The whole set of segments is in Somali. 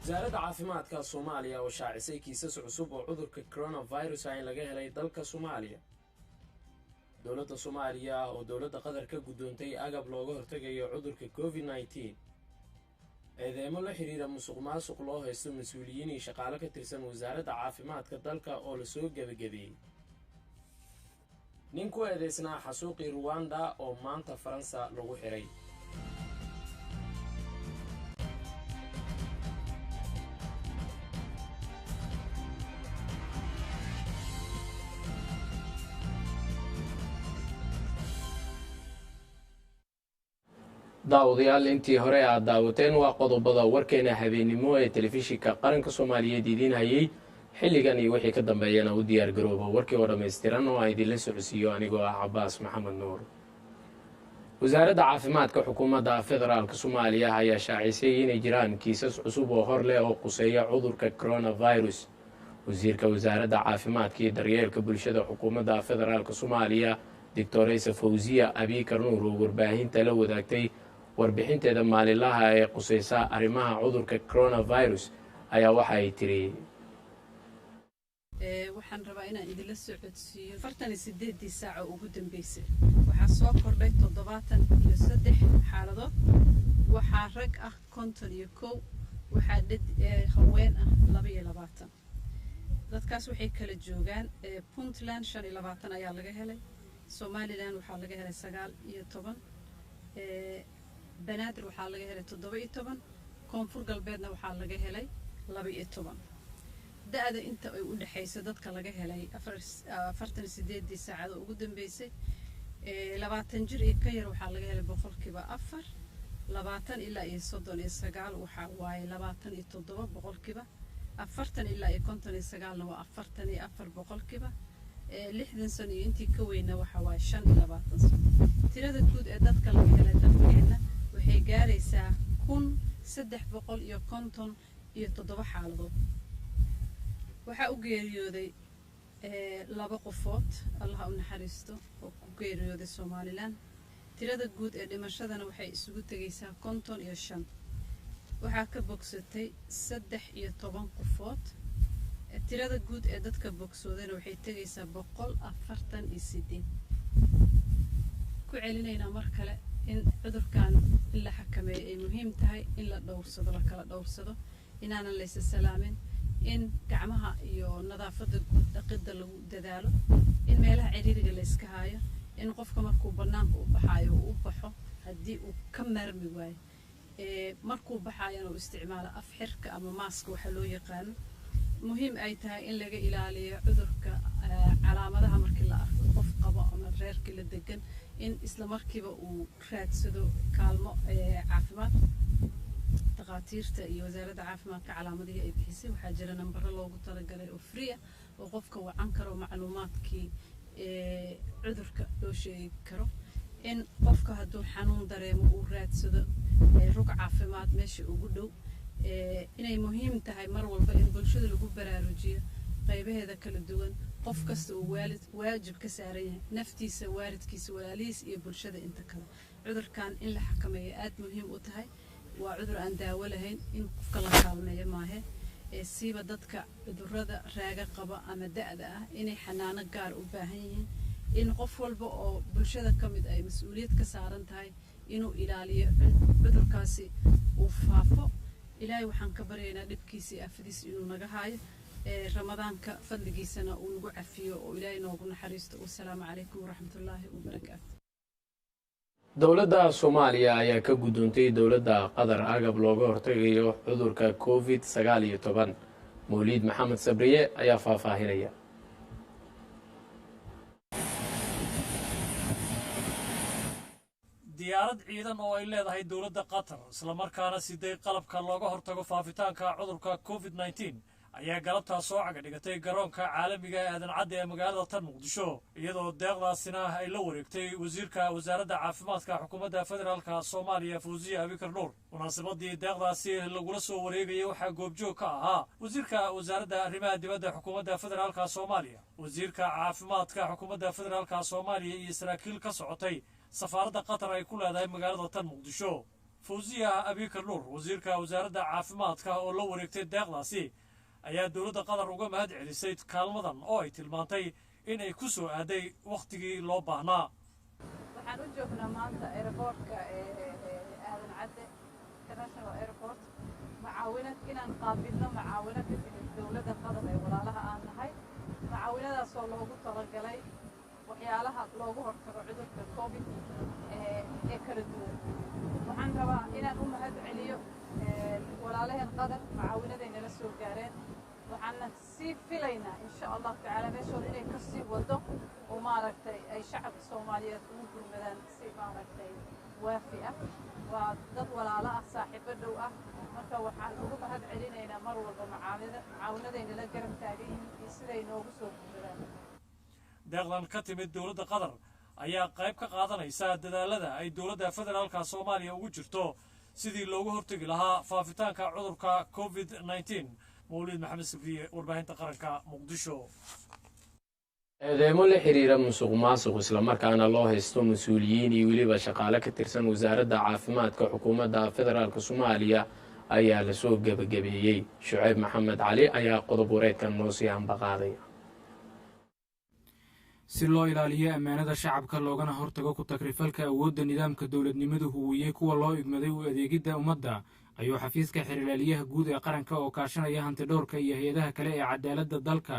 wasaaradda caafimaadka Soomaaliya oo shaacisay kiisas cusub oo cudurka coronavirus ay laga helay dalka Soomaaliya. dowladda Soomaaliya oo dowladda Qatar ka gudoontay agab looga hortagayo cudurka COVID-19. eedeymo la xiriira musuqmaasuq loo haysto mas'uuliyiin iyo shaqaale ka tirsan wasaaradda caafimaadka dalka oo la soo gabagabiyay. nin ku eedeysnaa xasuuqii Rwanda oo maanta Faransa lagu xiray. daawadayaal intii hore aad daawateen waa qodobada warkeena habeenimo ee telefishinka qaranka Soomaaliyeed idiin hayay xilligan iyo wixii ka dambeeyana u diyaar garooba warkii oo dhameystiran oo ay idin la socodsiiyo anigoo ah Cabbaas Maxamed Nuur. wasaaradda caafimaadka xukuumadda federaalka Soomaaliya ayaa shaacisay inay jiraan kiisas cusub oo hor leh oo quseeya cudurka coronavirus. wasiirka wasaaradda caafimaadka iyo daryeelka bulshada xukuumadda federaalka Soomaaliya Dr. Fawziya Abikar Nuur oo warbaahinta la wadaagtay warbixinteeda maalinlaha ee qusaysa arrimaha cudurka coronavirus ayaa waxa ay tiri waxaan rabaa inaan idin la socodsiiyo 48 saac oo ugu dambeysay waxa soo kordhay 73 xaaladood waxa rag ah 51 waxa haween ah 22 dadkaas waxay kala joogaan Puntland 25 ayaa laga helay Somaliland waxa laga helay 19 banaadir waxaa laga helay 17 koonfur galbeedna waxaa laga helay 12 da'da inta ay u dhaxayso dadka laga helay 48 saacad ugu dambeysay 20 jir iyo ka yar waxaa laga helay boqolkiiba 4 20 ilaa 39 waxa waaye 27 boqolkiiba 40 ilaa 59 waa 44 boqolkiiba 60 sano iyo intii ka weyna waxa waaye 25 sano tirada guud ee dadka laga helay dalkeena waxay gaaraysaa 1357 xaaladood waxa u geeriyooday laba qofood Allah u naxariisto oo ku geeriyooday Soomaaliland tirada guud ee dhimashadana waxay isugu tagaysaa 55 waxa ka bogsatay 13 qofood tirada guud ee dadka bogsoodayna waxay tagaysaa 148 ku celinayna mar kale in cudurkan la xakameeyo ay muhiim tahay in la dhowrsado la kala dhowrsado inaanan la salaamin in gacmaha iyo nadaafadda guud dhaqida lagu dadaalo in meelaha ciriiriga la iska haayo in qofka markuu banaanka u baxayo uu baxo hadii uu ka maarmi waayo markuu baxayo uu isticmaalo af xirka ama mask waxa loo yaqaan muhiim ay tahay in laga ilaaliyo cudurka calaamadaha markii la arko qof qabo ama reerka la degan in isla markiiba uu raadsado kaalmo caafimaad dhaqaatiirta iyo wasaaradda caafimaadka calaamadaha ay bixisay waxa jira nambaro loogu talagalay oo free ah oo qofka wacan karo macluumaadkii cudurka loo sheegi karo in qofka hadduu xanuun dareemo uu raadsado rug caafimaad meesha ugu dhow inay muhiim tahay mar walba in bulshada lagu baraarujiyo qaybaheeda kala duwan qof kasta uu waajib ka saaran yahay naftiisa waalidkiisa walaalihiis iyo bulshada inta kale cudurkan in la xakameeyo aad muhiim u tahay waa cudur aan daawo lahayn in qofka la kaalmeeyo maahe siiba dadka cudurrada raaga qaba ama da'da ah inay xanaano gaar u baahan yihiin in qof walba oo bulshada ka mid ay mas'uuliyad ka saaran tahay inuu ilaaliyo cudurkaasi uu faafo ilaahay waxaan ka baryaynaa dhibkiisa iyo afadiisa inuu naga haayo ramadaanka fadligiisana uu nagu cafiyo oo ilaahay noogu naxariisto wassalaamu calaykum waraxmatullaahi wabarakaatu. dowladda Soomaaliya ayaa ka gudoontay dowladda Qatar agab looga hortagayo cudurka COVID-19. Mawlid Maxamed Sabriye ayaa faahfaahinaya. diyaarad ciidan oo ay leedahay dowladda Qatar isla markaana siday qalabka looga hortago faafitaanka cudurka COVID-19 ayaa galabta soo caga dhigatay garoonka caalamiga ee aadan cadde ee magaalada tan Muqdisho iyadoo deeqdaasina ay la wareegtay wasiirka wasaaradda caafimaadka xukuumadda federaalka Soomaaliya Fawziya Abikar Nuur. munaasabadii deeqdaasi lagula soo wareegayay waxaa goobjoog ka ahaa wasiirka wasaaradda arrimaha dibadda xukuumadda federaalka Soomaaliya wasiirka caafimaadka xukuumadda federaalka Soomaaliya iyo saraakiil ka socotay safaaradda Qatar ay ku leedahay magaalada tan Muqdisho. fawziya abikar nuur wasiirka wasaaradda caafimaadka oo la wareegtay deeqdaasi ayaa dowladda qatar uga mahad celisay kaalmadan oo ay tilmaantay in ay ku soo aaday wakhtigii loo baahnaa. waxaan u joognaa maanta airportka aadan cadde international airport macaawinad inaan qaabilno macaawinad ka timid dowladda qatar ee walaalaha aan nahay macaawinadaasoo loogu talagalay waxyaalaha loogu hortago cudurka covid ee kala duwan. waxaan rabaa inaan u mahad celiyo walaalaheen qatar macaawinaday nala soo gaareen waxaana sii filaynaa insha allahu tacaala meeshooda inay ka sii wado oo maaragtay ay shacabka soomaaliyeed ugu gurmadaan si maaragtay waafi ah waa dad walaalo ah saaxiibo dhow ah marka waxaan ugu mahad celinaynaa mar walba macaawinaday nala garab taagan yihiin iyo siday noogu soo gurmadaan. deeqdan ka timid dowladda qatar ayaa qayb ka qaadanaysa dadaalada ay dowladda federaalka soomaaliya ugu jirto sidii loogu hortegi lahaa faafitaanka cudurka covid-19. mawlid maxamed sabriye warbaahinta qaranka muqdisho. eedeymo la xiriira musuq maasuq islamarkaana loo haysto mas-uuliyiin iyo weliba shaqaale ka tirsan wasaaradda caafimaadka xukuumadda federaalka soomaaliya ayaa lasoo gebagabeeyey. shucayb maxamed cali ayaa qodob wareedkan noo sii hambaqaaday. si loo ilaaliyo ammaanada shacabka loogana hortago ku takrifalka awoodda nidaamka dowladnimadu huwiyey kuwa loo idmaday u adeegidda ummadda ayuu xafiiska xiriirlaaliyaha guud ee qaranka oo kaashanaya hantidhowrka iyo hay-adaha kale ee cadaaladda dalka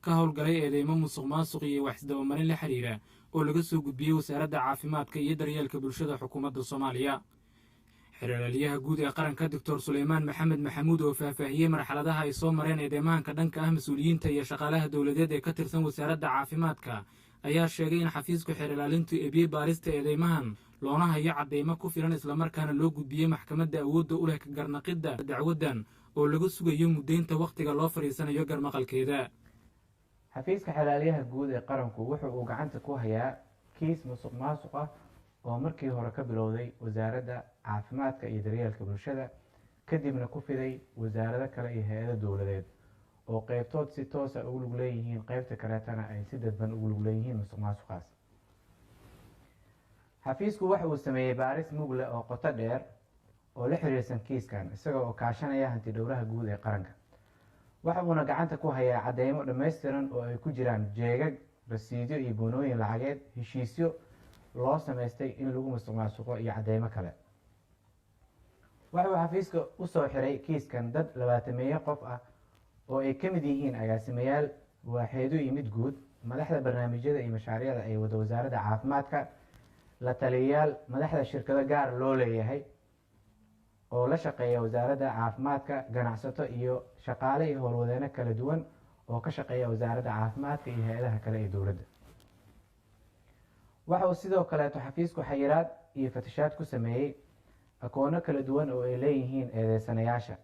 ka howlgalay eedeymo musuq maasuq iyo waxisdabamarin la xidhiira oo laga soo gudbiyey wasaaradda caafimaadka iyo daryeelka bulshada xukuumadda soomaaliya. xiriirlaaliyaha guud ee qaranka doctor suleymaan maxamed maxamuud oo faahfaahiyey marxaladaha ay soo mareen eedeymahanka dhanka ah mas-uuliyiinta iyo shaqaalaha dowladeed ee ka tirsan wasaaradda caafimaadka ayaa sheegay in xafiisku xiriirlaalintu eebiyey baarista eedeymahan loona hayo caddeymo ku filan islamarkaana loo gudbiyey maxkamadda awoodda u leh ka garnaqidda dacwaddan oo laga sugayo muddaynta wakhtiga loo fadhiisanayo garmaqalkeeda. xafiiska xiriirlaaliyaha guud ee qaranku wuxuu uu gacanta ku hayaa kiis musuq maasuq ah oo markii hore ka bilowday wasaaradda caafimaadka iyo daryeelka bulshada kadibna ku fiday wasaarado kale iyo hay-ado dowladeed oo qaybtood si toosa ugu lug leeyihiin qaybta kaleetana ay si dadban ugu lug leeyihiin musuq maasuqaas. xafiisku waxa uu sameeyey baaris mug leh oo qoto dheer oo la xiriirsan kiiskan isaga oo kaashanaya hantidhowraha guud ee qaranka. waxa uuna gacanta ku hayaa caddeymo dhammaystiran oo ay ku jiraan jeegag rasiidyo iyo boonooyin lacageed heshiisyo loo samaystay in lagu musuq maasuqo iyo caddeymo kale. waxa uu xafiiska u soo xiray kiiskan dad 20 qof ah oo ay ka mid yihiin agaasimayaal waaxeedo iyo mid guud madaxda barnaamijyada iyo mashaariicda ay wada wasaaradda caafimaadka la taliyayaal madaxda shirkado gaar loo leeyahay oo la shaqeeya wasaaradda caafimaadka ganacsato iyo shaqaale iyo howlwadeeno kala duwan oo ka shaqeeya wasaaradda caafimaadka iyo hay-adaha kale ee dowladda. waxa uu sidoo kaleeto xafiisku xayiraad iyo fatashaad ku sameeyey akoono kala duwan oo ay leeyihiin eedeysanayaasha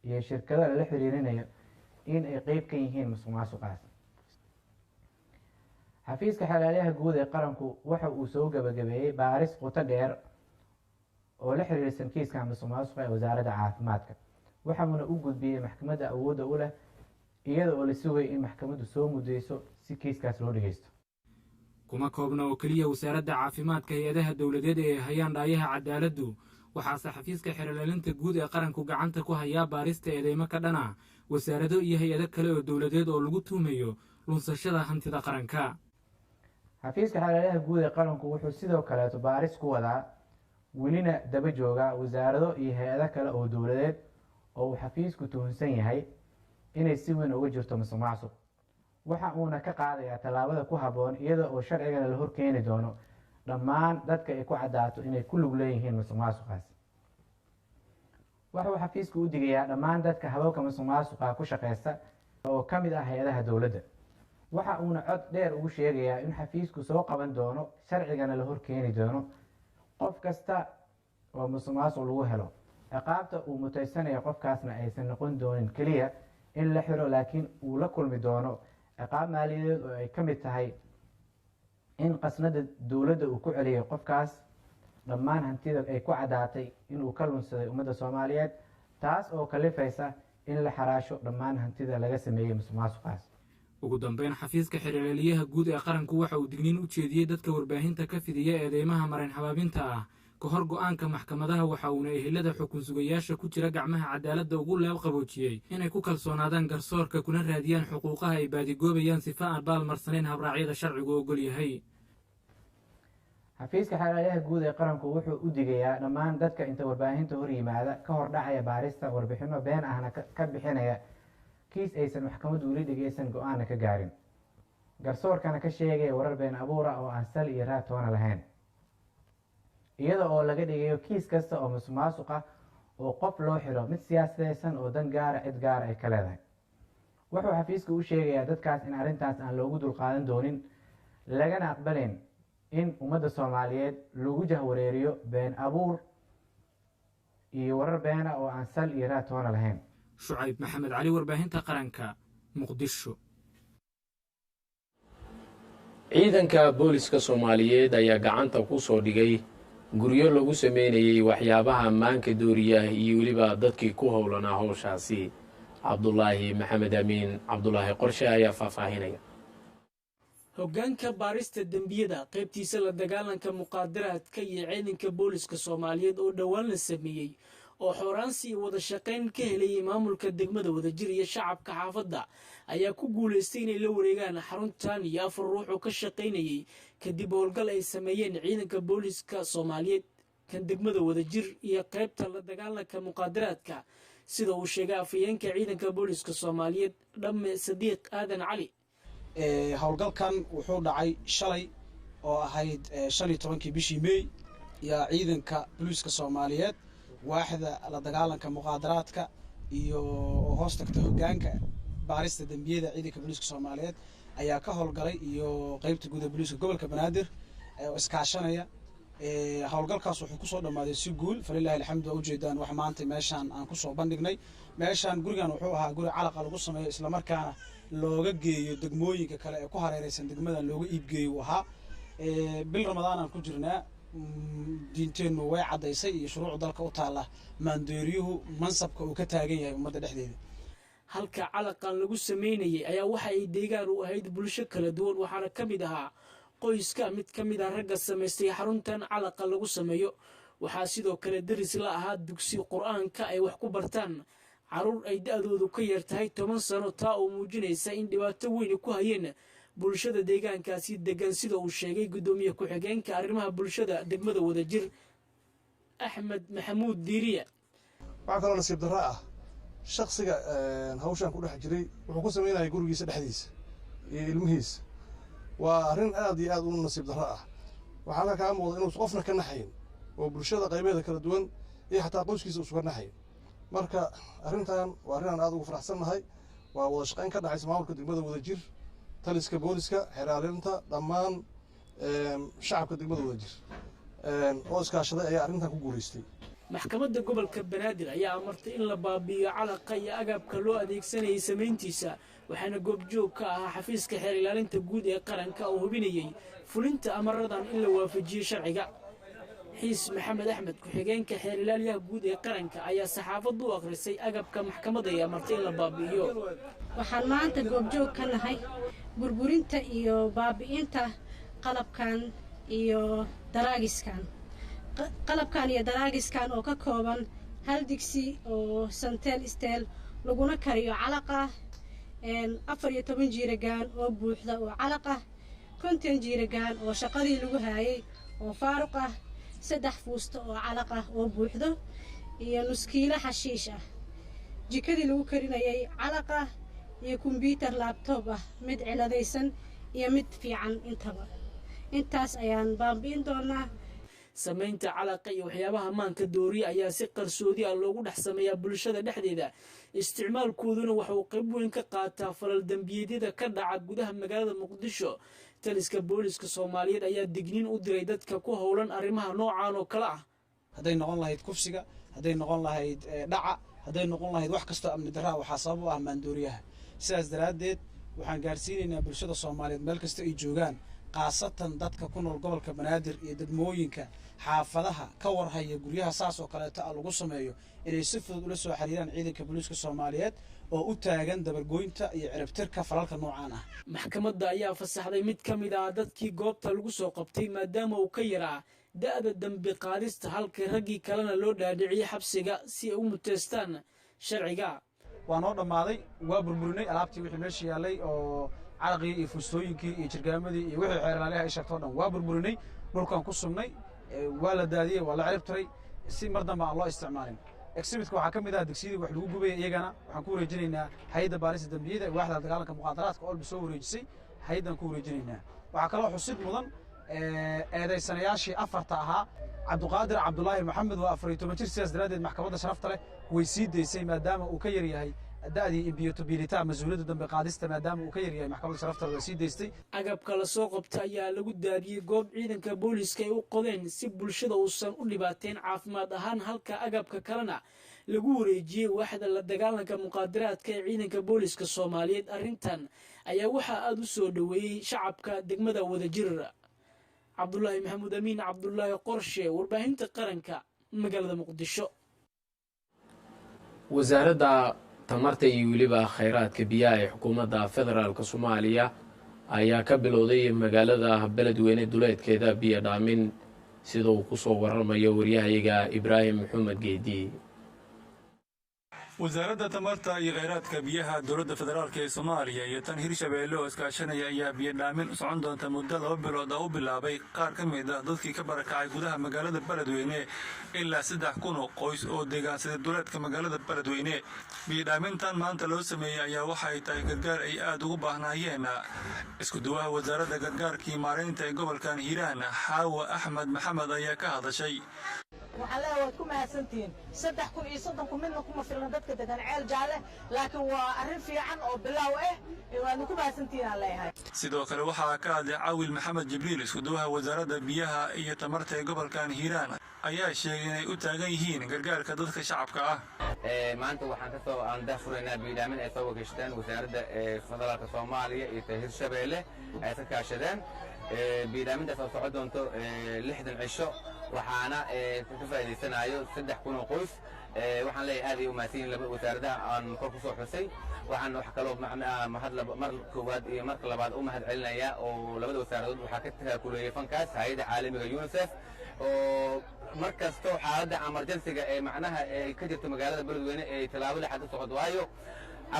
iyo shirkado lala xiriirinayo in ay qeyb ka yihiin musuq maasuqaas. xafiiska xiriirlaaliyaha guud ee qaranku waxa uu soo gabagabeeyey baaris qoto dheer oo la xiriirsan kiiskan musuq maasuqa ee wasaaradda caafimaadka waxauna u gudbiyey maxkamadda awoodda u leh iyada oo la sugay in maxkamaddu soo mudeyso si kiiskaas loo dhageysto. kuma koobna oo keliya wasaaradda caafimaadka hay-adaha dowladeed ee hayaan dhaayaha cadaaladdu waxaase xafiiska xiriirlaalinta guud ee qaranku gacanta ku hayaa baarista eedeymo ka dhan ah wasaarado iyo hay-ado kale oo dowladeed oo lagu tuumayo lunsashada hantida qaranka. xafiiska xiriirlaaliyaha guud ee qaranku wuxuu sidoo kaleeto baaris ku wadaa welina daba jooga wasaarado iyo hay-ado kale oo dowladeed oo uu xafiisku tuhunsan yahay inay si weyn uga jirto musuq maasuq. waxa uuna ka qaadayaa tallaabada ku habboon iyada oo sharcigana la hor keeni doono dhammaan dadka ay ku caddaato inay ku lug leeyihiin musuq maasuqaas. waxa uu xafiisku u digayaa dhammaan dadka hababka musuq maasuqa ku shaqeysta oo ka mid ah hay-adaha dowladda. waxa uuna cod dheer ugu sheegayaa in xafiisku soo qaban doono sharcigana la hor keeni doono qof kasta oo musuq maasuq lagu helo. ciqaabta uu mutaysanayo qofkaasna aysan noqon doonin keliya in la xiro laakiin uu la kulmi doono ciqaab maaliyadeed oo ay ka mid tahay in qasnada dowladda uu ku celiyay qofkaas dhammaan hantida ay ku caddaatay inuu ka lunsaday ummadda soomaaliyeed taas oo kalifaysa in la xaraasho dhammaan hantida laga sameeyey musuq maasuqaas. ugu dambeyn xafiiska xiriirlaaliyaha guud ee qaranku waxa uu digniin u jeediyey dadka warbaahinta ka fidiya eedeymaha marin habaabinta ah ka hor go'aanka maxkamadaha waxa uuna ehelada xukun sugayaasha ku jira gacmaha cadaaladda ugu leeb qaboojiyey inay ku kalsoonaadaan garsoorka kuna raadiyaan xuquuqaha ay baadigoobayaan sifa aan baalmarsanayn habraacyada sharcigu ogol yahay. xafiiska xeeladaha guud ee qaranku wuxuu u digayaa dhammaan dadka inta warbaahinta hor yimaada ka hor dhacaya baarista warbixino been ahna ka bixinaya kiis aysan maxkamaddu weli dhegeysan go-aanna ka gaarin, garsoorkana ka sheegaya warar been abuura oo aan sal iyo raad toona lahayn, iyada oo laga dhigayo kiis kasta oo musuqmaasuq ah oo qof loo xiro mid siyaasadeysan oo dan gaara cid gaara ay ka leedahay. wuxuu xafiisku u sheegayaa dadkaas in arrintaas aan loogu dulqaadan doonin lagana aqbalin in ummadda Soomaaliyeed lagu jahwareeriyo been abuur iyo warar beena oo aan sal iyo raad toona lahayn. Shucayb Maxamed Cali, warbaahinta qaranka, Muqdisho. ciidanka booliska Soomaaliyeed ayaa gacanta ku soo dhigay guryo lagu sameynayay waxyaabaha ammaanka dooriya iyo weliba dadkii ku howlanaa howshaasi. Cabdulaahi Maxamed Amiin Cabdulaahi Qorshe ayaa faahfaahinaya. hoggaanka baarista dembiyada qaybtiisa la dagaalanka muqaadaraadka iyo ciidanka booliska Soomaaliyeed oo dhowaan la sameeyey oo xoraansi iyo wada shaqayn ka helayay maamulka degmada Wadajir iyo shacabka xaafadda ayaa ku guuleystay inay la wareegaan xaruntan iyo 4 ruux oo ka shaqaynayay kadib howlgal ay sameeyeen ciidanka booliska Soomaaliyeed kan degmada Wadajir iyo qaybta la dagaalanka muqaadaraadka sida uu sheegay afayeenka ciidanka booliska Soomaaliyeed Dhamme Sadiiq Aadan Cali. howlgalkan wuxuu dhacay shalay oo ahayd 15 bishii May ya ciidanka booliska Soomaaliyeed waaxda la dagaalanka muqaadaraadka iyo hoos tagta hoggaanka baarista dembiyada ciidanka booliska Soomaaliyeed ayaa ka howlgalay iyo qaybta guud ee booliska gobolka Banaadir oo iskaashanaya. howlgalkaas wuxuu ku soo dhamaaday si guul falillahi alxamdu. u jeedaan wax maanta meeshan aan ku soo bandhignay. meeshan gurigan wuxuu ahaa guri calaqa lagu sameeyo isla markaana looga geeyo degmooyinka kale ee ku hareeraysan degmadan looga iibgeeyo waxa bil Ramadaan aan ku jirnaa. diinteenu way cadaysay iyo shuruuc dalka u taala maandooriyuhu mansabka uu ka taagan yahay ummadda dhexdeeda. halka calaqan lagu sameynayay ayaa waxa ay deegaan u ahayd bulsho kala duwan waxaana ka mid ahaa qoyska mid ka mid ah ragga samaystay xaruntan calaqa lagu sameeyo. waxaa sidoo kale daris la ahaa dugsi qur-aanka ay wax ku bartaan caruur ay da'doodu ka yar tahay 10 sano taa oo muujinaysa in dhibaato weyn ku hayeen bulshada deegaankaasi degan sida uu sheegay gudoomiye ku-xigeenka arrimaha bulshada degmada Wadajir Axmed Maxamuud Diiriye. waxa kale oo nasiib darro ah shakhsiga hawshan ku dhex jiray wuxuu ku sameeyay gurigiisa dhexdiisa iyo ilmihiisa. waa arrin aad iyo aad u nasiib darro ah. waxaa ka muuqda inuu qofna ka naxayn oo bulshada qaybadeeda kala duwan iyo xataa qoyskiisa uu naxayn. marka arrintan waa arrin aan aad ugu faraxsanahay. waa wada shaqayn ka dhaxaysa maamulka degmada Wadajir, taliska booliska, xeraalinta, dhammaan shacabka degmada Wadajir oo iskaashaday ayaa arrintan ku guuleystay. maxkamadda gobolka Banaadir ayaa amartay in la baabi'iyo calaqa iyo agabka loo adeegsanayay sameyntiisa waxaana goobjoog ka ahaa xafiiska xeer ilaalinta guud ee qaranka oo hubinayay fulinta amaradan in la waafajiyo sharciga. xiis Maxamed Axmed ku-xigeenka xeer ilaaliyaha guud ee qaranka ayaa saxaafaddu u akhrisay agabka maxkamadda ay amartay in la baabi'iyo. waxaan maanta goobjoog ka nahay burburinta iyo baabi'inta qalabkan iyo daraagiskan. qalabkan iyo daraagiskan oo ka kooban hal digsi oo santel steel laguna kariyo calaqa 14 jiiragaan oo buuxda oo calaqa 50 jiiragaan oo shaqadii lagu haayay oo faaruq ah 3 fuusto oo calaqa oo buuxdo iyo nus kiilo xashiish ah jikadii lagu karinayay calaqa iyo computer laptop ah mid ciladaysan iyo mid fiican intaba. intaas ayaan baabi'in doonaa. samaynta calaqa iyo waxyaabaha maanka dooriya ayaa si qarsoodi ah loogu dhex sameeyaa bulshada dhexdeeda. isticmaalkooduna waxa uu qayb weyn ka qaataa falal dambiyeedyada ka dhaca gudaha magaalada Muqdisho. taliska booliska Soomaaliyeed ayaa digniin u diray dadka ku howlan arrimaha noocan oo kala ah. hadday noqon lahayd kufsiga, hadday noqon lahayd dhaca, hadday noqon lahayd wax kasta amni darro waxaa sabab u ah maandooriyaha. sidaas daraadeed waxaan gaarsiinaynaa bulshada Soomaaliyeed meel kasta ay joogaan qaasatan dadka ku nool gobolka Banaadir iyo degmooyinka xaafadaha ka warhaya guryaha saas oo kale lagu sameeyo inay si fudud ula soo xiriiraan ciidanka booliska Soomaaliyeed oo u taagan dabargoynta iyo ciribtirka falalka noocan ah. maxkamadda ayaa fasaxday mid ka mid ah dadkii goobta lagu soo qabtay maadaama uu ka yaraa da'da dambi qaadista halka raggii kalena loo dhaadhiciyey xabsiga si ay u muteystaan sharciga. waa noo dhammaaday waa burburinay alaabtii wixii meesha yaallay oo caraqii iyo fustooyinkii iyo jirgaamadii iyo wixii xeerlaalaha ay sheegtoo dhan waa burburinay dhulkan ku sugnay waa la daadiyey waa la cirib tiray si mar dambe aan loo isticmaalin. exhibitka waxaa ka mid ah dugsiyadii wax lagu gubaya iyagana waxaan ku wareejinaynaa hay'adda baarista dambiyada ee waaxda dagaalanka muqaadaraadka olba soo wareejisay hay'addan ku wareejinaynaa. waxaa kaloo xusid mudan eedaysanayaashii afarta ahaa cabduqaadir cabdulaahi maxamed waa 14 jir sidaas daraaddeed maxkamadda sharafta leh way sii daysay maadaama uu ka yaryahay da'dii imbiyotobilita mas-uuliyadda dambe qaadista maadaama uu ka yaryahay maxkamadda sharafta leh way sii daystay. agabka la soo qabta ayaa lagu daadiyey goob ciidanka booliska ay u qodeen si bulshada uusan u dhibaateyn caafimaad ahaan halka agabka kalena lagu wareejiyey waaxda la dagaalanka muqaadaraadka ee ciidanka booliska Soomaaliyeed. arrintan ayaa waxaa aad u soo dhaweeyey shacabka degmada Wadajir. Cabdullaahi Maxamuud Amiin Cabdullaahi Qorshe, warbaahinta qaranka, magaalada Muqdisho. wasaaradda tamarta iyo weliba khayraadka biyaha ee xukuumadda federaalka Soomaaliya ayaa ka bilowday magaalada beledweyne duleedkeeda biyo dhaamin sida uu ku soo waramayo waryahayaga Ibraahim Maxamed Geedi. wasaaradda tamarta iyo kheyraadka biyaha dowladda federaalka ee Soomaaliya iyo tan Hirshabeelle oo iskaashanaya ayaa biyo dhaamin u socon doonta muddo 2 bilood oo u bilaabay qaar ka mid ah dadkii ka barakacay gudaha magaalada Beledweyne ilaa 3,000 oo qoys oo deegaansada duleedka magaalada Beledweyne. biyo dhaamintan maanta loo sameeyay ayaa waxa ay tahay gargaar ay aad ugu baahnaayeen. isku duwaha wasaaradda gargaarkii maareynta ee gobolkan Hiiraan Xaawa Axmed Maxamed ayaa ka hadashay. waxaa leeyahay waad ku mahadsantihiin 3,030 midna kuma filna dadka degan ceel jaalle laakiin waa arrin fiican oo bilaaw ah waad ku mahadsantihiin aan leeyahay. sidoo kale waxaa ka hadlay Caawil Maxamed Jibriil isku duwaha wasaaradda biyaha iyo tamarta ee gobolkan Hiiraan ayaa sheegay inay u taagan yihiin gargaarka dadka shacabka ah. maanta waxaan ka soo aan daafuraynaa biyo dhaamin ay soo wakiishteen wasaaradda federaalka Soomaaliya iyo Hirshabeelle ay ka kaashadeen biyo dhaamintaas oo socon doonto 60 cisho waxaana ka faa'iideysanayo 3,000 oo qoys. waxaan leeyahay aad ay u mahadsan laba wasaaradaha aan kor ku soo xusay. waxaan wax kaloo mar koowaad iyo marka labaad u mahad celinayaa oo labada wasaaradood waxaa ka taakuleeyay fankaas hay'adda caalamiga UNICEF oo markastoo xaaladda emergency-ga ee macnaha ka jirto magaalada Beledweyne ee talaabo lixaad u socdo waayo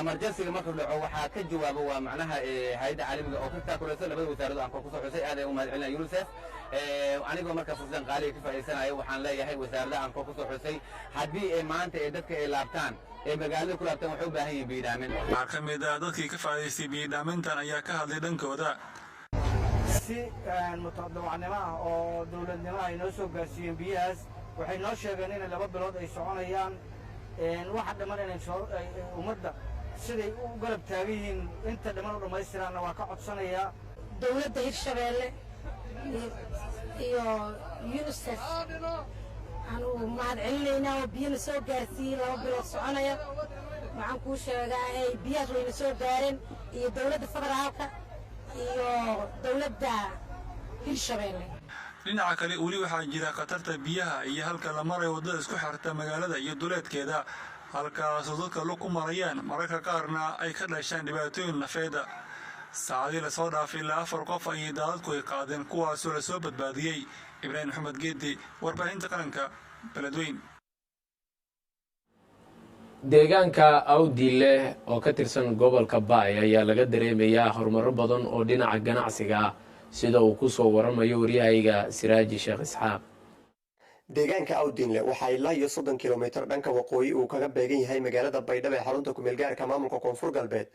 emergency-ga marka dhaco waxaa ka jawaabo waa macnaha hay'adda caalamiga oo ka taakulaysa labada wasaaradood aan kor ku soo xusay aad ay u mahad celinaya UNICEF. anigoo marka fursadan qaaliga ka faa'iideysanayo waxaan leeyahay wasaaradaha aan kor ku soo xusay haddii ay maanta dadka ay laabtaan ee magaalada ku laabtaan waxay u baahan yihiin biyo dhaamin. qaar ka mid ah dadkii ka faa'iideystay biyo dhaamintan ayaa ka hadlay dhankooda. si mutadawacnimo ah oo dowladnimo ay noo soo gaarsiiyeen biyahaas waxay noo sheegeen in 2 bilood ay soconayaan waxa dhiman inay ummadda siday u galab taagan yihiin inta dhiman u dhammaystiraanna waa ka codsanayaa dowladda Hirshabeelle iyo UNICEF aanu mahad celinaynaa oo biyana soo gaarsiiyey 2 bilood soconaya. waxaan kuu sheegaa biyahaas wayna soo gaareen iyo dowladda federaalka iyo dowladda Hirshabeelle. dhinaca kale weli waxaa jira khatarta biyaha iyo halka la marayo waddada isku xirta magaalada iyo duleedkeeda halkaasoo dadka lug ku marayaan mararka qaarna ay ka dhashaan dhibaatooyin nafeeda. saacadii lasoo dhaafay ilaa 4 qof ayay daadadku ay qaadeen kuwaasoo la soo badbaadiyey. Ibraahim Maxamed Geedi, warbaahinta qaranka, Beledweyne. deegaanka Awdile oo ka tirsan gobolka Baay ayaa laga dareemayaa horumaro badan oo dhinaca ganacsiga ah sida uu ku soo waramayo waryahayaga Siraaji Sheekh Isxaaq. deegaanka Awdile waxa ilaa 30 kilomitir dhanka waqooyi uu kaga beegan yahay magaalada Baydhabo ee xarunta ku meel gaarka maamulka Koonfur Galbeed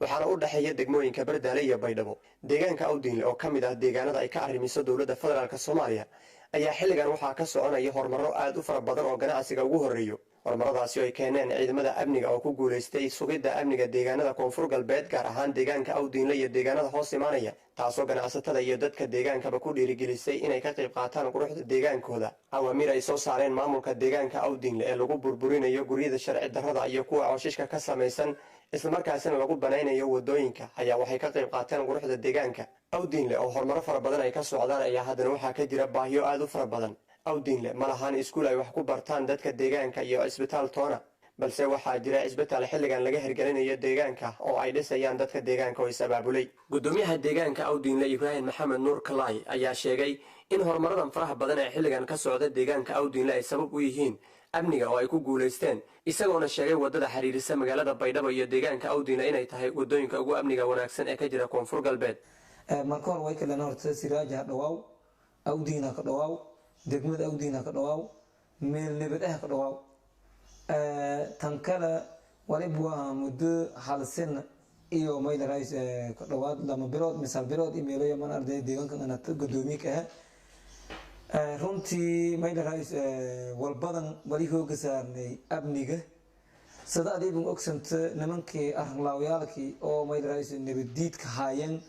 waxaana u dhaxeeya degmooyinka Bardaale iyo Baydhabo. deegaanka Awdile oo ka mid ah deegaanada ay ka arrimiso dowladda federaalka Soomaaliya ayaa xilligan waxaa ka soconaya horumaro aad u fara badan oo ganacsiga ugu horeeyo. horumaradaasi oo ay keeneen ciidamada amniga oo ku guuleystay sugidda amniga deegaanada Koonfur Galbeed gaar ahaan deegaanka Awdile iyo deegaanada hoos imaanaya taasoo ganacsatada iyo dadka deegaankaba ku dhiirigelisay inay ka qayb qaataan quruxda deegaankooda. awaamiir ay soo saareen maamulka deegaanka Awdile ee lagu burburinayo guryada sharci darrada iyo kuwa cooshishka ka samaysan isla markaasina lagu banaynayo wadooyinka ayaa waxay ka qayb qaateen quruxda deegaanka. Awdile oo horumaro fara badan ay ka socdaan ayaa haddana waxaa ka jira baahiyo aad u fara badan. Awdile ma lahan iskuul ay wax ku bartaan dadka deegaanka iyo isbitaal toona balse waxaa jira isbeddel xilligan laga hirgelinayo deegaanka oo ay dhisayaan dadka deegaanka oo is-abaabulay gudoomiyaha deegaanka awdiinle ibraahim maxamed nuur kalaay ayaa sheegay in horumaradan faraha badan ee xilligan ka socda deegaanka awdiinle ay sabab u yihiin amniga oo ay ku guulaysteen isagoona sheegay waddada xiriirisa magaalada baydhabo iyo deegaanka awdiinle inay tahay waddooyinka ugu amniga wanaagsan ee ka jira koonfur galbeed marka hore way kalena horta siraaja dhawaaw awdiina ka dhawaaw degmada awdiina ka dhawaaw meel nabadaha ka dhawaaw tan kale waliba waa muddo hal sano iyo maylarais ka dhawaad lama bilood misal bilood imeelayo man arday deegaankan anata gudoomiye ka ah runtii maylarais walbadan wali hooga saarnay amniga sida adiibun ogsanta nimankii arlaawayaalkii oo maylarais nabadiidka haayeen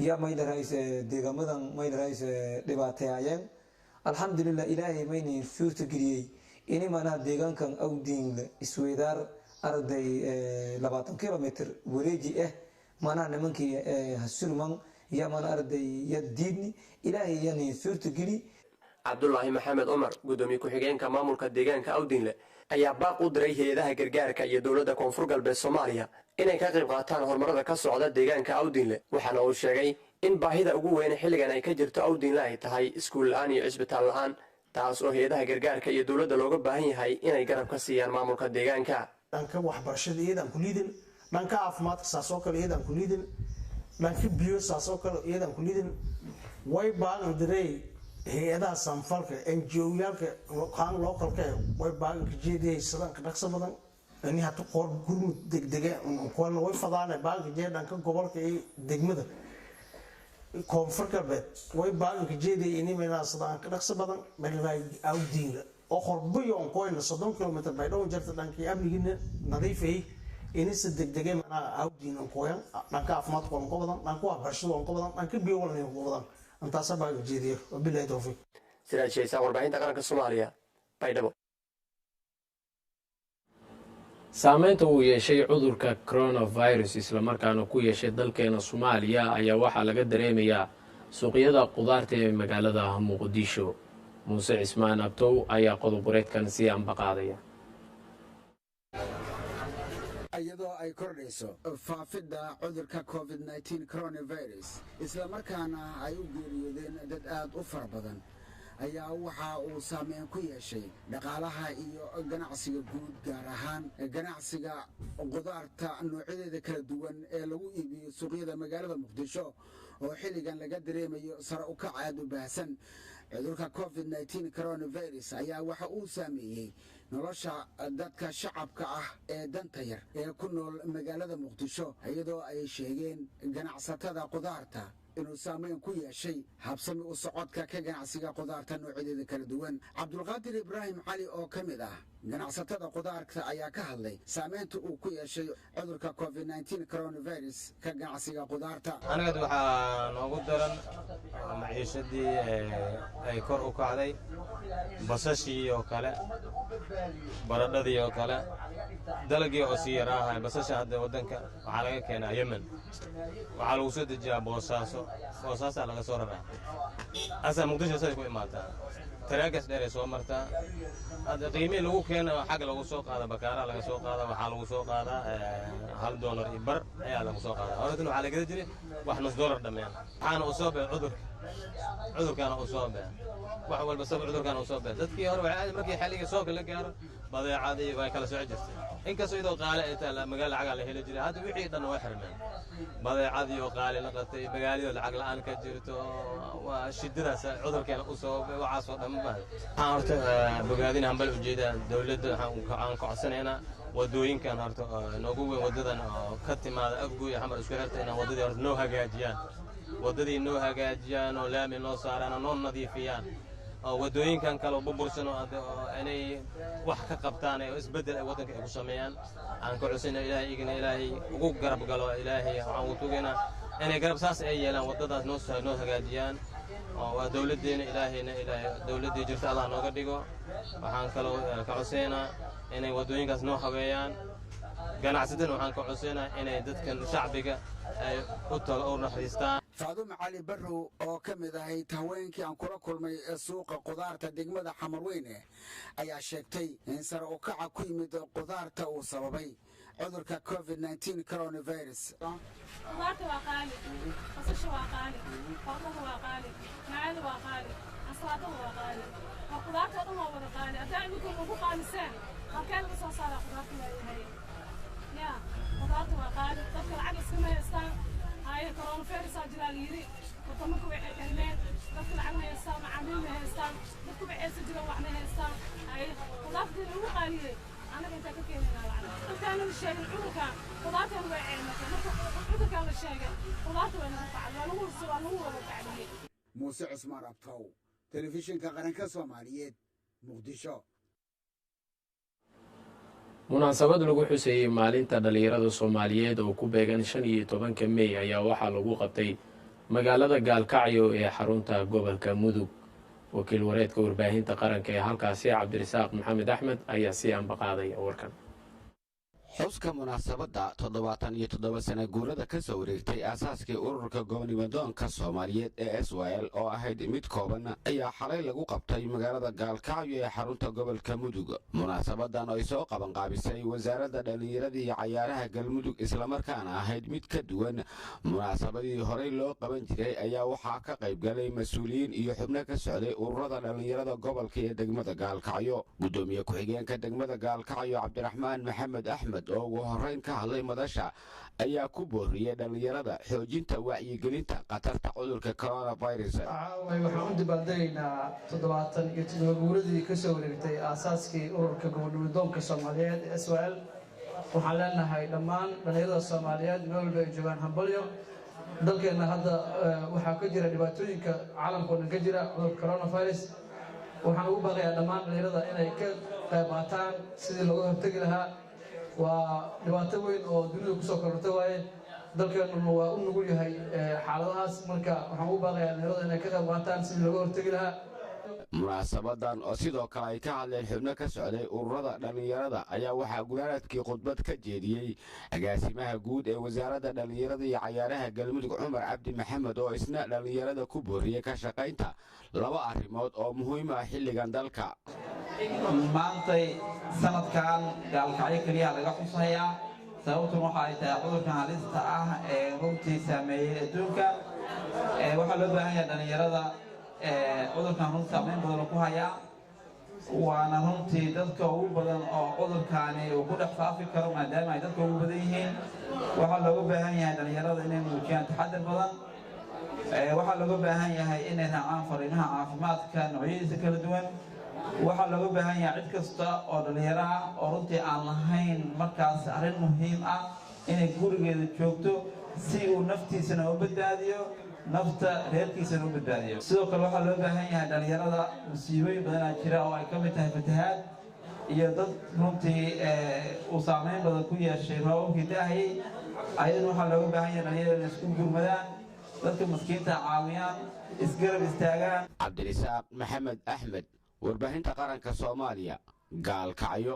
ya maylarais deegamadan maylarais dhibaateeyeen alxamdulilah ilaahay mayna suurta geliyey ini manaha deegaankan awdiinle isweydaar arday 20 kilomitr wareeji ah manaha nimankii hasulman ya mana arday ya diidni ilaahay yani suurta geli cabdullaahi maxamed cumar gudoomiye ku-xigeenka maamulka deegaanka awdiinle ayaa baaq u diray hay-adaha gargaarka iyo dowladda koonfur galbeed soomaaliya inay ka qayb qaataan horumarada ka socda deegaanka awdiinle waxaana uu sheegay in baahida ugu weyn xilligan ay ka jirto awdiinle ay tahay iskuul la-aan iyo cisbitaal la-aan taas oo hay-adaha gargaarka iyo dowladda looga baahan yahay inay garab ka siiyaan maamulka deegaanka dhanka waxbarashada iyadaan ku liidin dhanka caafimaadka saas oo kale iyadaan ku liidin dhanka biyo saas oo kale iyadaan ku liidin way baagan direy hay-adaha samfalka NGO-yaalka kaan localka way baagan ka jeediyay sadanka dhaqso badan ani hata qoor gurmud degdege kuwana way fadaane baagan jeed dhanka gobolka iyo degmada koonfur galbeed way baagan ka jeediyay ini meelaha sadanka dhaqso badan meelaha awdiinle oo qorbiyo on koyna 30 kilomitir bay dhow jarta dhankii amnigiina nadiifay ini si degdege meelaha awdiin on koyan dhanka caafimaadka on ko badan dhanka waxbarashada on ko badan dhanka biyo walna on ko badan intaas baa jeediyo wabillahi tawfiiq siraaj shaysa warbaahinta qaranka Soomaaliya baydhabo saameynta uu yeeshay cudurka coronavirus isla markaana ku yeeshay dalkeena Soomaaliya ayaa waxaa laga dareemayaa suuqyada qudaarta ee magaalada Muqdisho Muuse Cismaan Abtow ayaa qodob-wareedkan si anbaqaadaya iyadoo ay kordhayso faafidda cudurka covid-19 coronavirus isla markaana ay u geeriyoodeen dad aad u fara badan ayaa waxa uu saameyn ku yeeshay dhaqaalaha iyo ganacsiga guud gaar ahaan ganacsiga qudaarta noocyadeeda kala duwan ee lagu iibiyo suuqyada magaalada Muqdisho oo xilligan laga dareemayo sare u kac aad u baahsan cudurka covid-19 coronavirus ayaa waxa uu saameeyey nolosha dadka shacabka ah ee danta yar ee ku nool magaalada Muqdisho iyadoo ay sheegeen ganacsatada qudaarta inuu saameyn ku yeeshay habsami u socodka ka ganacsiga qudaarta noocyadeeda kala duwan cabdulqaadir ibraahim cali oo ka mid ah ganacsatada qudaarta ayaa ka hadlay saameynta uu ku yeeshay cudurka covid-19 coronavirus ka ganacsiga qudaarta anaga waxaa noogu daran maciishadii ay kor u kacday basashii oo kale baradhadii oo kale dalagii oo sii yaraahay basasha hadda waddanka waxaa laga keenaa Yemen waxaa lagu soo dejiyaa boosaasaa laga soo raraa asa Muqdisho say ku imaataa taraagas dheer ay soo martaa hadda qiimihii lagu keeno xag lagu soo qaada bakaara laga soo qaada waxaa lagu soo qaadaa $1 iyo bar ayaa lagu soo qaadaa horeetana waxaa laga jiray wax $1 dhameen waxaana u soo bixi cudurkaana u soo bixi wax walba sabab cudurkaana u soo bixi dadkii hore waxay markii xilliga soonka la gaaro badeecadii way kala soo jirtay inkastoo idoo qaale ay tahay magaalo lacag la heli jiray hadda wixii dhan way xirmeen badeecadii oo qaali la qatay magaalada lacag la'aan ka jirto waa shidadaas cudurkeena u soo waxaas oo dhan ma waxaan horta bogaadin hambal ujeeda dawladda waxaan ka codsanaynaa wadooyinkan horta noogu weyn wadadan oo ka timaada afgooy xamar isku xirta inaan wadadii horta noo hagaajiyaan wadadii noo hagaajiyaan oo laami noo saaraan oo noo nadiifiyaan wadooyinkan kale burbursan oo inay wax ka qabtaan ee isbedel ay wadanka ay ku sameeyaan aan ka cusubna ilaahay ugu garab galo ilaahay waxaan u tugeynaa inay garab saas ay yeelaan wadadaas noo hagaajiyaan oo waa dawladeena ilaahayna dawladii jirta Allah nooga dhigo waxaan kaloo ka cusubnaa inay wadooyinkaas noo habeeyaan ganacsatada waxaan ka codsanayaa inay dadkan shacbiga ay u naxariistaan. Faadumo Cali Barrow oo ka mid ahayd haweenkii aan kula kulmay suuqa qudaarta degmada Xamarweyne ayaa sheegtay in sare u kaca ku yimid qudaarta uu sababay cudurka COVID-19 coronavirus. qudaarta waa qaali, basasha waa qaali, baradhada waa qaali, yaanyada waa qaali, ansalaatada waa qaali. qudaarta dhan waa wada qaali. haddii imika ugu qaaliseen halkee laga soo saaraa qudaarta waayahay ya qudaarta waa qaali. dadka lacag iskama haystaan. هاي كورونا فيروس أجراليري وطمك وعيلين dadka lacag ma haystaan macaamiil ma haystaan dadku bixiyay jira wax ma haystaan ay qudaarta ugu qaaliye anaga inta ka keenayna lacag intaan la sheegin cudurka qudaarta way ceelmatay marka cudurka la sheegay qudaarta way nagu kacday waa lagu wada kacday. Muuse Cusmaan Abtow, telefishinka qaranka Soomaaliyeed, Muqdisho. munaasabad lagu xuseeyey maalinta dhalinyarada Soomaaliyeed oo ku beegan 15 May ayaa waxaa lagu qabtay magaalada Gaalkacyo ee xarunta gobolka Mudug. wakiil wareedka warbaahinta qaranka ee halkaasi Cabdirasaaq Maxamed Axmed ayaa si anbaqaaday warkan. xuska munaasabadda 77 sano guurada ka soo wareegtay aasaaskii ururka gobonnimadoonka Soomaaliyeed ee SYL oo ahayd mid kooban ayaa xalay lagu qabtay magaalada Gaalkacyo ee xarunta gobolka Mudug. munaasabadan ay soo qaban qaabisay wasaaradda dhalinyarada iyo cayaaraha Galmudug isla markaana ahayd mid ka duwan munaasabadii horey loo qaban jiray ayaa waxaa ka qayb galay mas'uuliyiin iyo xubno ka socday ururada dhalinyarada gobolka ee degmada Gaalkacyo. gudoomiye ku-xigeenka degmada Gaalkacyo Cabdiraxmaan Maxamed Axmed oo ugu horeyn ka hadlay madasha ayaa ku booriyay dhalinyarada xoojinta wacyigelinta khatarta cudurka coronavirus. waxaan u dibaaldegaynaa 77 guuradii ka soo wareegtay aasaaskii ururka gobonnimadoonka Soomaaliyeed ee SYL. waxaan leenahay dhammaan dhalinyarada Soomaaliyeed meel walba ay joogaan hambalyo. dalkeena hadda waxaa ka jira dhibaatooyinka caalamka oo dhan ka jira cudurka coronavirus. waxaan ugu baaqayaa dhammaan dhalinyarada inay ka qayb qaataan sidii looga hortagi lahaa. waa dhibaato weyn oo dunida ku soo korortay waaye dalkeenuna waa u nugul yahay xaaladahaas. marka waxaan ugu baaqayaa dhalinyarada inay ka qayb qaataan sidii looga hortagi lahaa. munaasabadan oo sidoo kale ay ka hadleen xubno ka socday ururada dhalinyarada ayaa waxaa gudaaraadkii khudbad ka jeediyey agaasimaha guud ee wasaaradda dhalinyarada iyo cayaaraha Galmudug Cumar Cabdi Maxamed oo isna dhalinyarada ku booriyay ka shaqaynta laba arrimood oo muhiim ah xilligan dalka. maantay sanadkan Gaalkacyo kaliya laga xusayaa sababtuna waxa ay tahay cudurkan halista ah ee runtii saameeyay adduunka. waxaa loo baahan yahay dhalinyarada cudurkan runtii saameyn badan ku haya waana runtii dadka ugu badan oo cudurkaani uu ku dhex faafi karo maadaama ay dadka ugu badan yihiin. waxaa looga baahan yahay dhalinyarada inay muujiyaan taxaddar badan. waxaa looga baahan yahay inay raacaan fariimaha caafimaadka noocyadiisa kala duwan. waxaa looga baahan yahay cid kasta oo dhalinyaro ah oo runtii aan lahayn markaas arrin muhiim ah inay gurigeeda joogto si uu naftiisana u badbaadiyo nafta reerkiisana u badbaadiyo. sidoo kale waxaa loo baahan yahay dhalinyarada musiibooyin badanaa jira oo ay ka mid tahay fatahaad iyo dad runtii uu saameyn badan ku yeeshay roobabkii da'ayay. ayadana waxaa looga baahan yahay dhalinyarada inay isku gurmadaan dadka maskiinta caawiyaan isgarab istaagaan. Cabdirasaaq Maxamed Axmed, warbaahinta qaranka Soomaaliya, Gaalkacyo.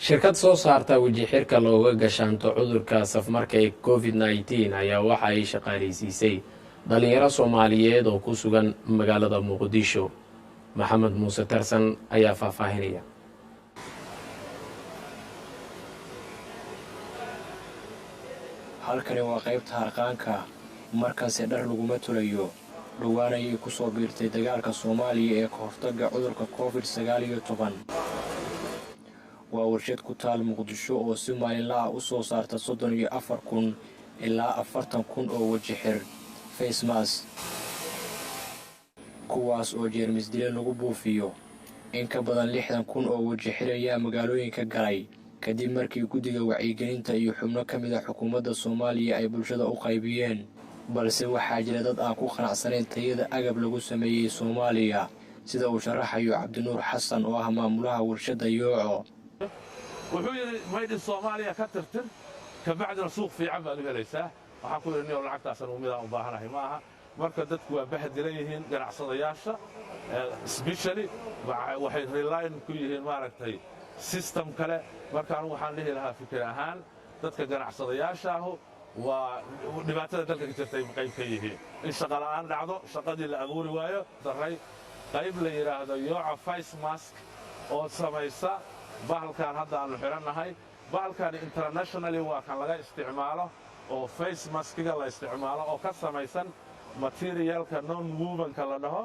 shirkad soo saarta weji xirka looga gashaanto cudurka safmarka ee COVID-19 ayaa waxa ay shaqaaleysiisay dhalinyaro Soomaaliyeed oo ku sugan magaalada Muqdisho. Maxamed Muuse Tarsan ayaa faahfaahinaya. halkani waa qaybta harqaanka markaasi dhar laguma tulayo dhowaan ayay ku soo biirtay dagaalka Soomaaliya ee ka hortagga cudurka COVID-19. waa warshad ku taal Muqdisho oo si maalinle ah u soo saarta 34,000 ilaa 40,000 oo weji xir face mask kuwaas oo jeermis dilan lagu buufiyo. in ka badan 60,000 oo weji xir ayaa magaalooyinka galay kadib markii guddiga wacyigelinta iyo xubno ka mid ah xukuumadda Soomaaliya ay bulshada u qaybiyeen. balse waxaa jira dad aan ku qanacsanayn tayada agab lagu sameeyey Soomaaliya sida uu sharaxayo Cabdinuur Xasan oo ah maamulaha warshadda Yooco. wuxuu yiri maydin Soomaaliya ka tirtir ka bacdina suuq fiican baad helaysaa. waxaan ku leeyahay lacagtaasan uu midaan u baahanahay maaha. marka dadku waa bahadilan yihiin ganacsadayaasha especially waxay relying ku yihiin maaragtay system kale marka anigu waxaan dhihi lahaa fikir ahaan dadka ganacsadayaashaahu waa dhibaatada dalka ka jirtay qayb ka yihiin in shaqa la'aan dhacdo shaqadii la abuuri waayo daray qayb la yidhaahdo yooca face mask oo samaysa bahalkan hadda aanu xidhannahay bahalkani internationally waa kan laga isticmaalo oo face maskiga la isticmaalo oo ka samaysan materialka non wovenka la dhaho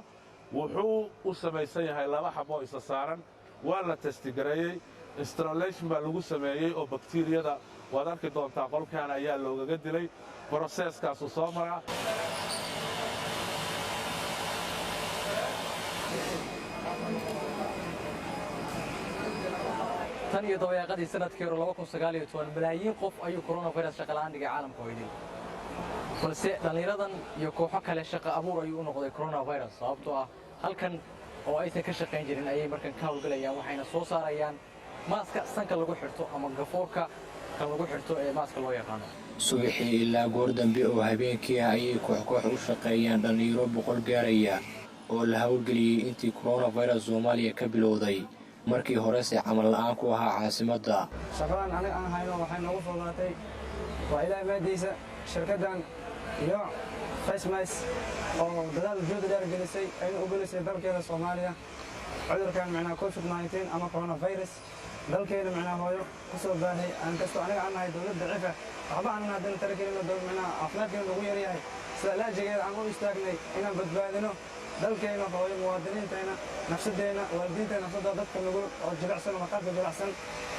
wuxuu u samaysan yahay 2 xabo isa saaran waa la testigareeyey installation baa lagu sameeyey oo bakteeriyada waad arki doontaa qolkan ayaa loogaga dilay processkaasu soo maraa tan iyo dabayaaqadii sanadkii hore 2019 malaayiin qof ayuu coronavirus shaqo la'aan dhigay caalamka oo idin balse dhallinyaradan iyo kooxo kale shaqo abuur ayuu u noqday coronavirus sababtoo ah halkan oo aysan ka shaqayn jirin ayay markan ka hawlgalayaan waxayna soo saarayaan maaska sanka lagu xirto ama gafoorka kan lagu xirto ee maaska loo yaqaano subaxii ilaa goor dambe oo habeenkii ah ayay koox u shaqeeyaan dhallinyaro 100 gaaraya oo la hawlgeliyey intii coronavirus Soomaaliya ka bilowday markii horese camal la'aan ku ahaa caasimadda shaqadan aniga aan hayno waxay noogu fududaatay waa ilaahay maadiisa shirkaddan iyo face mask oo dadaal joogto dheer gelisay aynu u gelisay dalkeena Soomaaliya cudurkan macnaha COVID-19 ama coronavirus dalkeena macnaha hooyo ku soo baahay aan kasto aniga aan nahay dawladda cifa waxba aan hadda tarakelino dawlad macnaha aflaadkeena lagu yaryahay sida laajigeeda aan u istaagnay inaan badbaadino dalkeena hooyo muwaadiniinteena nafsadeena waalidiinteena nafsada dadka nagu oo jilicsan oo qalbi jilicsan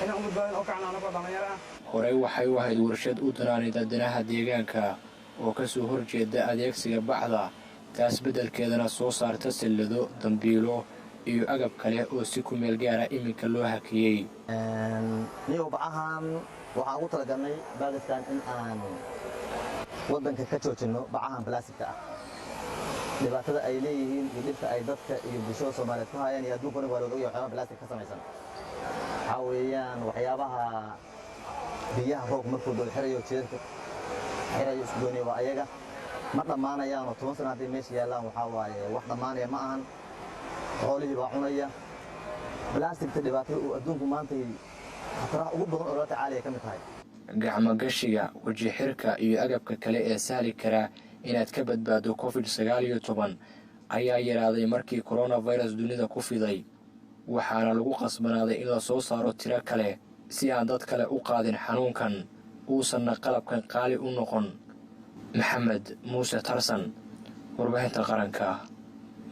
inaan u badbaadino oo kacna anagoo dhalinyaro ah horey waxay u ahayd warshad u danaanida danaha deegaanka oo ka soo horjeeda adeegsiga bacda taas beddelkeedana soo saarta sillado dambiilo iyo agab kale oo si ku meel gaara iminka loo hakiyey niyo bacahan waxaan ugu talagalnay baadiskan in aan waddanka ka joojinno bacahan balaastigka ah dhibaatada ay leeyihiin iyo dhibka ay dadka iyo bulshada Soomaaliyeed ku hayaan iyo adduunkana waa loo waxyaabo balaastig ka samaysan waxa weeyaan waxyaabaha biyaha roog markuu dul xirayo jeerka xirayo isgooniyo waa ayaga ma dhamaanayaan oo 10 sano hadii meesha yaalaan waxa waaye wax dhamaanaya ma ahan xoolihii baa cunaya balaastigta dhibaatada uu adduunku maanta khataraha ugu badan oo la tacaaliya ka mid tahay gacmo gashiga waji xirka iyo agabka kale ee sahli kara inaad ka badbaado COVID-19 ayaa yaraaday markii coronavirus dunida ku fiday waxaana lagu qasbanaaday in la soo saaro tiro kale si aan dad kale u qaadin xanuunkan uusanna qalabkan qaali u noqon maxamed muuse tarsan warbaahinta qaranka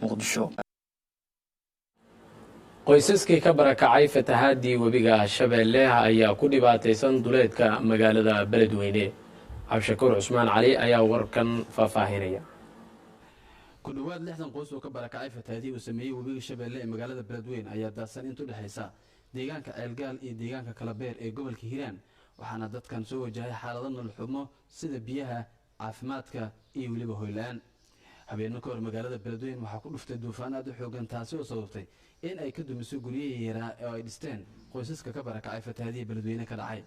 muqdisho qoysaskii ka barakacay fatahaadii webiga Shabeelle ayaa ku dhibaataysan duleedka magaalada Beledweyne Cabshakuur Cusmaan Cali ayaa warkan faahfaahinaya ku dhawaad 60 qoys oo ka barakacay fatahaadii uu sameeyay webiga Shabeelle ee magaalada Beledweyne ayaa daasan inta u dhaxaysa deegaanka Ceelgaal iyo deegaanka Kalabeer ee gobolka Hiiraan waxaana dadkan soo wajahay xaalado nolol xumo sida biyaha caafimaadka iyo waliba hoylaan habeen ka hor magaalada Beledweyne waxaa ku dhuftay duufaan aad u xoogan taasi oo sababtay in ay ka dumiso guriyihii yaraa oo ay dhisteen qoysaska ka barakacay fatahaadii Beledweyne ka dhacay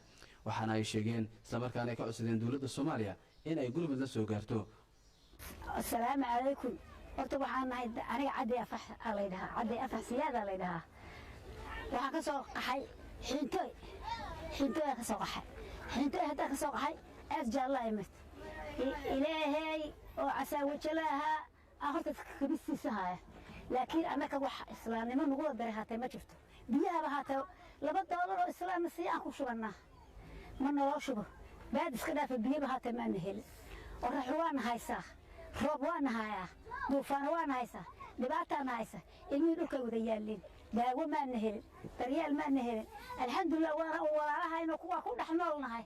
waxaana ay sheegeen isla markaana ay ka codsadeen dawladda Soomaaliya in ay gurmad la soo gaarto assalaamu calaykum horta waxaan nahay aniga cadday afax alaydaha cadday afax siyaada alaydaha waxaan ka soo qaxay xintoy ka soo qaxay xintoy hadda ka soo qaxay aas jaalla imid ilaahay oo asaawajalaha horta kabistiisa haya laakiin annaka wax islaamnimo nagu daray hatay ma jirto biyaha hatay $2 oo islaam si aan ku shubannaa ma noo shubo baad iska dhaafa biyaha hatay ma helin orax waan haysaa roob waan hayaa duufaan waan haysaa dhibaataan haysa ilmihi dhulka wada yaalin daawo ma helin daryeel ma helin alxamdulillah waan walaalahayna kuwa ku dhex noolnahay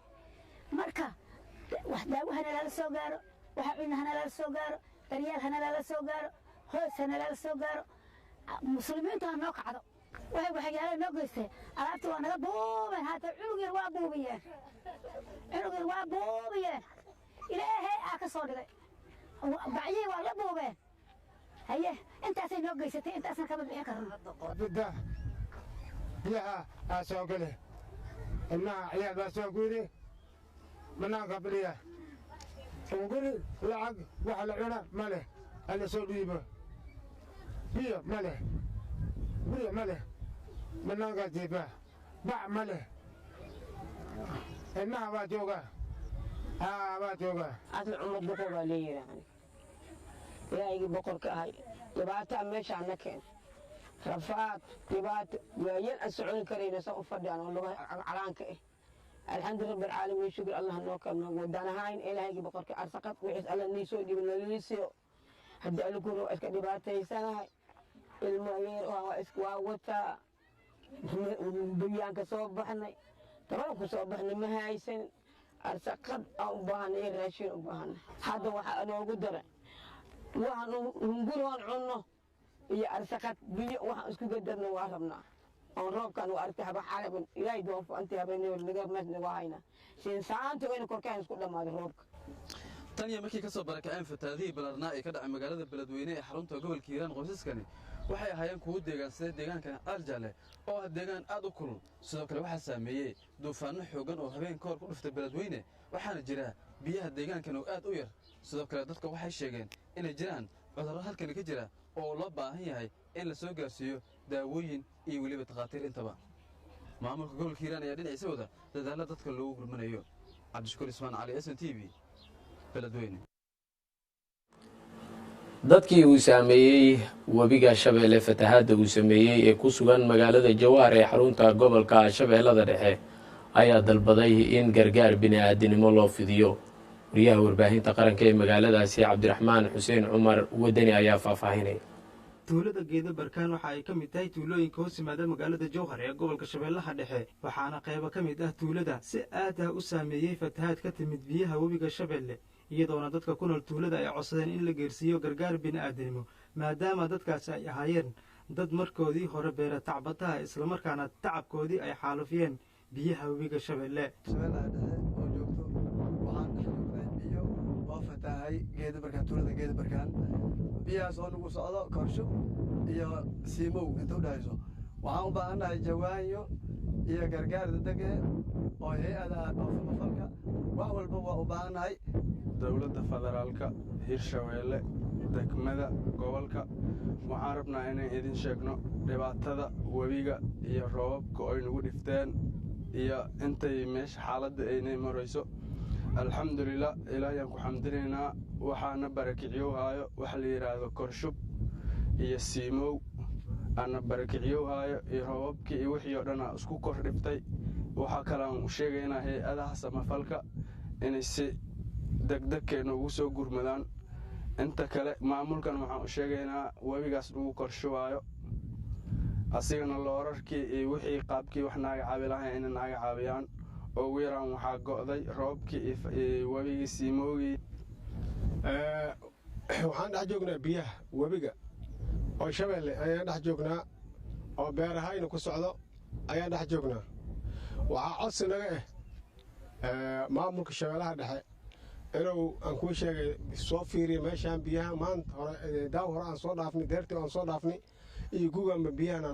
marka wax daawo hana la soo gaaro waxa cunahana la soo gaaro daryeel hana la soo gaaro hoos hana la soo gaaro muslimiintu ha noo kacdo waxyaalo noo geystay alaabta waa naga buubeen hata cunugir waa buubiyeen ilaahay aa ka soo dhigay bacyi waa la buubeen haye intaasay noo geysatay intaasna kama bixin karno bidda biyaha aa soo gale ilmaha ciyaal baa soo guuri banaanka fadhiya guri lacag wax la cuna ma leh hala soo dhiibo biyo ma leh banaanka jiifa bac ma leh ilmaha baa joogaa baa joogaa asal cumar boqor baa leeyahay ilaahaygi boqorka ahay dhibaataa meeshaan na keen rafaad dhibaato waayeel aan socon karayna saa u fadhiyaan oo laga calaanka ah الحمد لله رب العالمين شكر الله نوك ودانا هاين إلى هيك بقولك أرسقت وحس الله نيسو دي من الليسيو هدي ألكون وإسك دباتي سنة المعير وإسكوا وتا بيان كسوب بحنا ترى كسوب بحنا ما هايسن أرسقت أو بحنا يرشين بحنا هذا واحد أنا أقدر واحد نقول عن عنه هي أرسقت بيا واحد إسكوا قدرنا وعرفنا روب كان وارتها بحالة من إلهي دوف أنت هبيني والنجار مثل وهاينا سينسان تبين كوركان كل ما روب tan iyo markii ka soo barakaceen fataadihii balarnaa ee ka dhacay magaalada beledweyne ee xarunta gobolka hiiraan qoysaskani waxay ahaayeen kuwo deegaansaday deegaankan Arjale oo ah deegaan aad u kulul sidoo kale waxa saameeyay duufaano xoogan oo habeen koor ku dhuftay beledweyne waxaana jira biyaha deegaankan oo aad u yar sidoo kale dadka waxay sheegeen inay jiraan cudurro halkan ka jira oo loo baahan yahay in la soo gaarsiiyo daawooyin iyo weliba takhaatiir intaba maamulka gobolka hiiraan ayaa dhinaciisa wada dadaalla dadka loogu gurmanayo cabdishakuur ismaan cali SNTV beledweyne dadkii uu saameeyey webiga shabeelle fatahaadda uu sameeyey ee ku sugan magaalada jawaar ee xarunta gobolka shabeellada dhexe ayaa dalbaday in gargaar bini'aadanimo loo fidiyo wariyaha warbaahinta qaranka ee magaaladaasi cabdiraxmaan xuseen cumar wadani ayaa faahfaahinaya tuulada geeda barkaan waxa ay ka mid tahay tuulooyinka hoos yimaada magaalada jowhar ee gobolka shabeellaha dhexe waxaana qaybo ka mid ah tuulada si aad ah u saameeyey fatahaad ka timid biyaha webiga shabeelle iyadoona dadka ku nool tuulada ay codsadeen in la geersiiyo gargaar bini'aadanimo maadaama dadkaasi ay ahaayeen dad markoodii hore beera tacbataha islamarkaana tacabkoodii ay xaalufiyeen biyaha webiga shabeelle tuulada geeda barkaan biyahaas oo nagu socdo korsho iyo siimow inta u dhahayso waxaan u baahannahay jawaanyo iyo gargaar dadege oo hay-ada oofamafalka wax walba waa u baahannahay dowladda federaalka hirshabeelle degmada gobolka waxaan rabnaa inaan idin sheegno dhibaatada webiga iyo roobabka oo nagu dhifteen iyo intay meesha xaaladda aynay marayso alxamdulilah ilaahayaan ku xamdinaynaa waxaana barakiciyow haayo waxa la yidhaahdo korshub iyo siimow aana barakiciyow haayo iyo roobabkii iyo wixii oo dhan aa isku kor dhiftay waxaa kalean u sheegaynaa hay-adaha samafalka inay si degdegkeena ugu soo gurmadaan inta kale maamulkan waxaan u sheegaynaa webigaas nagu korshubaayo asigana loorarkii iyo wixii qaabkii wax naaga caabi lahayn inay naaga caabiyaan oo ugu yaraan waxaa go'day roobkii iyo webigii siimoogii waxaan dhex joognaa biyaha webiga oo shabeelle ayaan dhex joognaa oo beerahayna ku socdo ayaan dhex joognaa waxaa codsi naga maamulka shabeellaha dhexe inuu aan kuu sheegay soo fiiriya meeshaan biyaha maanta hore daaw hore aan soo dhaafnay deertii aan soo dhaafnay iyo gugaanba biyahan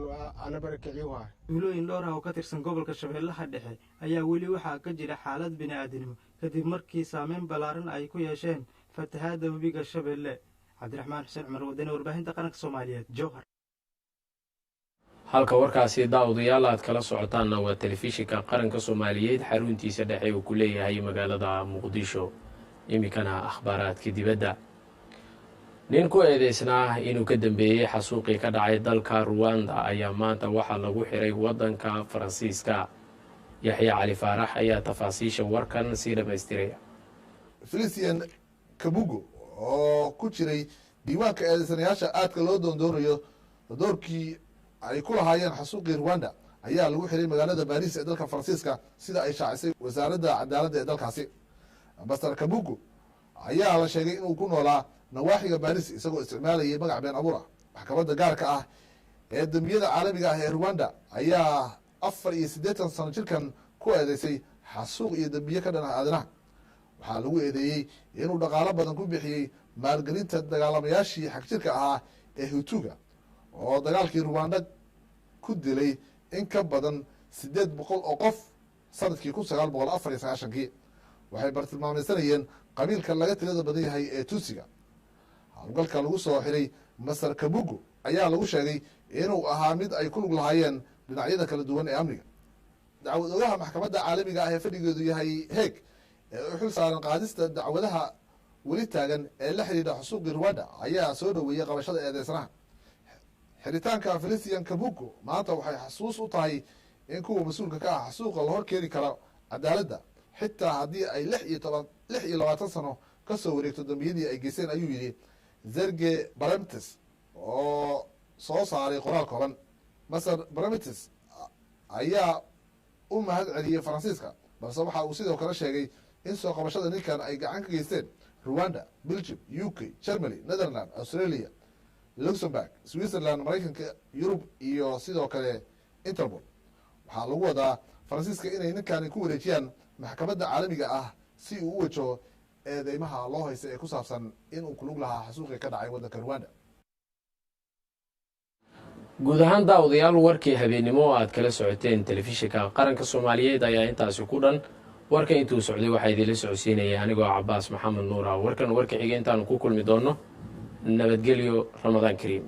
ana barakiciyo waay tuulooyin dhowr ah oo ka tirsan gobolka shabeellaha dhexe ayaa weli waxaa ka jira xaalad bini'aadanimo kadib markii saameyn ballaaran ay ku yeesheen fatahaadda webiga shabeelle cabdiraxmaan xuseen cumar wadani warbaahinta qaranka soomaaliyeed jowhar halka warkaasi daawadayaal aad kala socotaanna waa telefishinka qaranka soomaaliyeed xaruntiisa dhexe uu ku leeyahay magaalada muqdisho iminkana akhbaaraadka dibadda nin ku eedeysnaa inuu ka dambeeyey xasuuqii ka dhacay dalka ruwanda ayaa maanta waxaa lagu xiray waddanka faransiiska yaxya cali faarax ayaa tafaasiisha warkan sii dhammaystiraya felician kabugo oo ku jiray diiwaanka eedeysanayaasha aadka loo doondoonayo doorkii ay ku lahaayeen xasuuqii ruwanda ayaa lagu xiray magaalada baariis ee dalka faransiiska sida ay shaacisay wasaaradda cadaaladda ee dalkaasi master kabugo ayaa la sheegay inuu ku noolaa nawaaxiga baariis isagoo isticmaalayay magac been abuur ah maxkamadda gaarka ah ee dembiyada caalamiga ah ee ruwanda ayaa 84 sano jirkan ku eedeysay xasuuq iyo dembiye ka dhan ah aadanaha waxaa lagu eedeeyey inuu dhaqaalo badan ku bixiyey maalgelinta dagaalamayaashii xagjirka ahaa ee hutuga oo dagaalkii ruwanda ku dilay in ka badan 800 oo qof sanadkii 1994 waxay bartilmaamaysanayeen qabiilka laga tirada badan yahay ee tusiga howlgalka lagu soo xiray master kabugo ayaa lagu sheegay inuu ahaa mid ay ku lug lahaayeen dhinacyada kala duwan ee amniga dacwad ogaha maxkamadda caalamiga ah ee fadhigeedu yahay heeg ee u xil saaran qaadista dacwadaha weli taagan ee la xidhiidha xusuuqii ruwanda ayaa soo dhoweeyey qabashada eedeysanaha xiritaanka felician kabugo maanta waxay xasuus u tahay in kuwa mas-uulka ka ah xasuuqa la hor keeni karo cadaaladda xitaa haddii ay 26 sano ka soo wareegto dambiyadii ay geysteen ayuu yidhi zerge baramites oo soo saaray qoraal kooban maser baramites ayaa u mahad celiyey faransiiska balse waxa uu sidoo kale sheegay in soo qabashada ninkan ay gacan ka geysteen ruwanda belgium u k germany netherland australia luxemburg switzerland maraykanka yurub iyo sidoo kale interpol waxaa lagu wadaa faransiiska inay ninkani ku wareejiyaan maxkamadda caalamiga ah si uu u wajaho eedeymaha loo haysta ee ku saabsan inuu kulug lahaa xasuuqii ka dhacay waddanka ruwanda guud ahaan daawadayaal warkii habeennimo oo aad kala socoteen telefishinka qaranka soomaaliyeed ayaa intaasi ku dhan warkan intuu socday waxaa idinla socodsiinaya anigoo cabaas maxamed nuura warkan warka xiga intaanu ku kulmi doonno nabadgelyo ramadaan kariim